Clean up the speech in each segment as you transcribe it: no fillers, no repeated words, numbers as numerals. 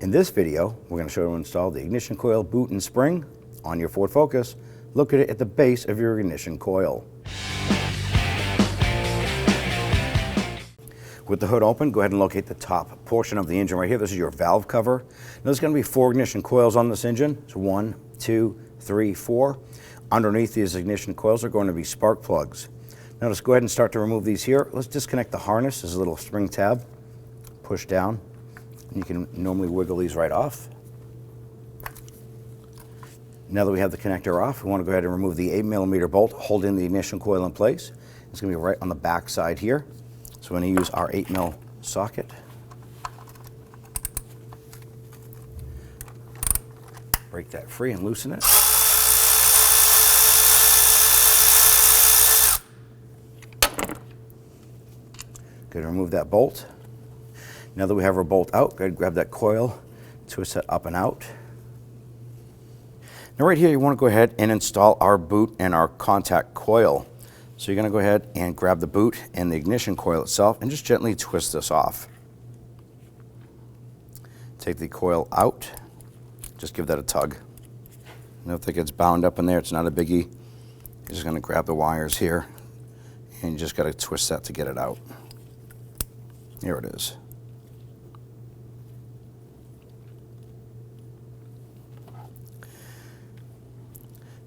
In this video, we're going to show you how to install the ignition coil, boot, and spring on your Ford Focus. Located at the base of your ignition coil. With the hood open, go ahead and locate the top portion of the engine right here. This is your valve cover. Now, there's going to be 4 ignition coils on this engine. So 1, 2, 3, 4. Underneath these ignition coils are going to be spark plugs. Now let's go ahead and start to remove these here. Let's disconnect the harness. There's a little spring tab. Push down. You can normally wiggle these right off. Now that we have the connector off, we want to go ahead and remove the 8mm bolt holding the ignition coil in place. It's going to be right on the back side here. So we're going to use our 8mm socket. Break that free and loosen it. Go ahead and remove that bolt. Now that we have our bolt out, go ahead and grab that coil, twist that up and out. Now right here, you want to go ahead and install our boot and our contact coil. So you're going to go ahead and grab the boot and the ignition coil itself and just gently twist this off. Take the coil out, just give that a tug. Now if it gets bound up in there, it's not a biggie. You're just going to grab the wires here and you just got to twist that to get it out. Here it is.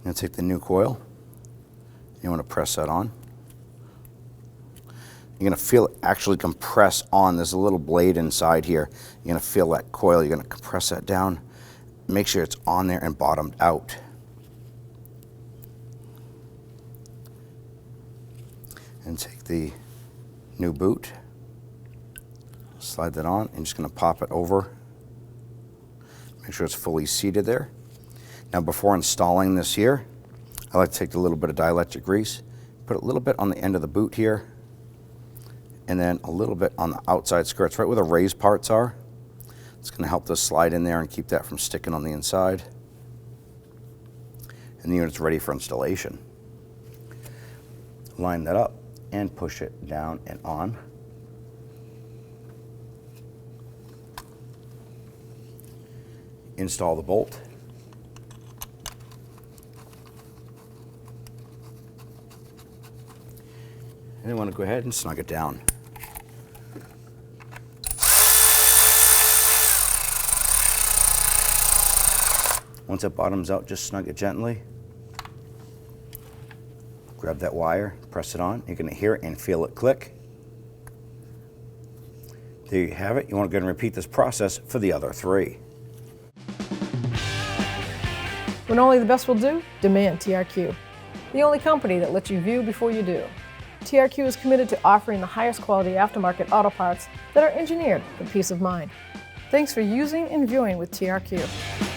Now take the new coil. You want to press that on. You're going to feel it actually compress on. There's a little blade inside here. You're going to feel that coil. You're going to compress that down. Make sure it's on there and bottomed out. And take the new boot. Slide that on. I'm just going to pop it over. Make sure it's fully seated there. Now before installing this here, I like to take a little bit of dielectric grease, put a little bit on the end of the boot here, and then a little bit on the outside skirts, right where the raised parts are. It's going to help this slide in there and keep that from sticking on the inside. And the unit's ready for installation. Line that up and push it down and on. Install the bolt. And you want to go ahead and snug it down. Once it bottoms out, just snug it gently. Grab that wire, press it on. You're going to hear it and feel it click. There you have it. You want to go ahead and repeat this process for the other 3. When only the best will do, demand TRQ. The only company that lets you view before you do. TRQ is committed to offering the highest quality aftermarket auto parts that are engineered for peace of mind. Thanks for using and viewing with TRQ.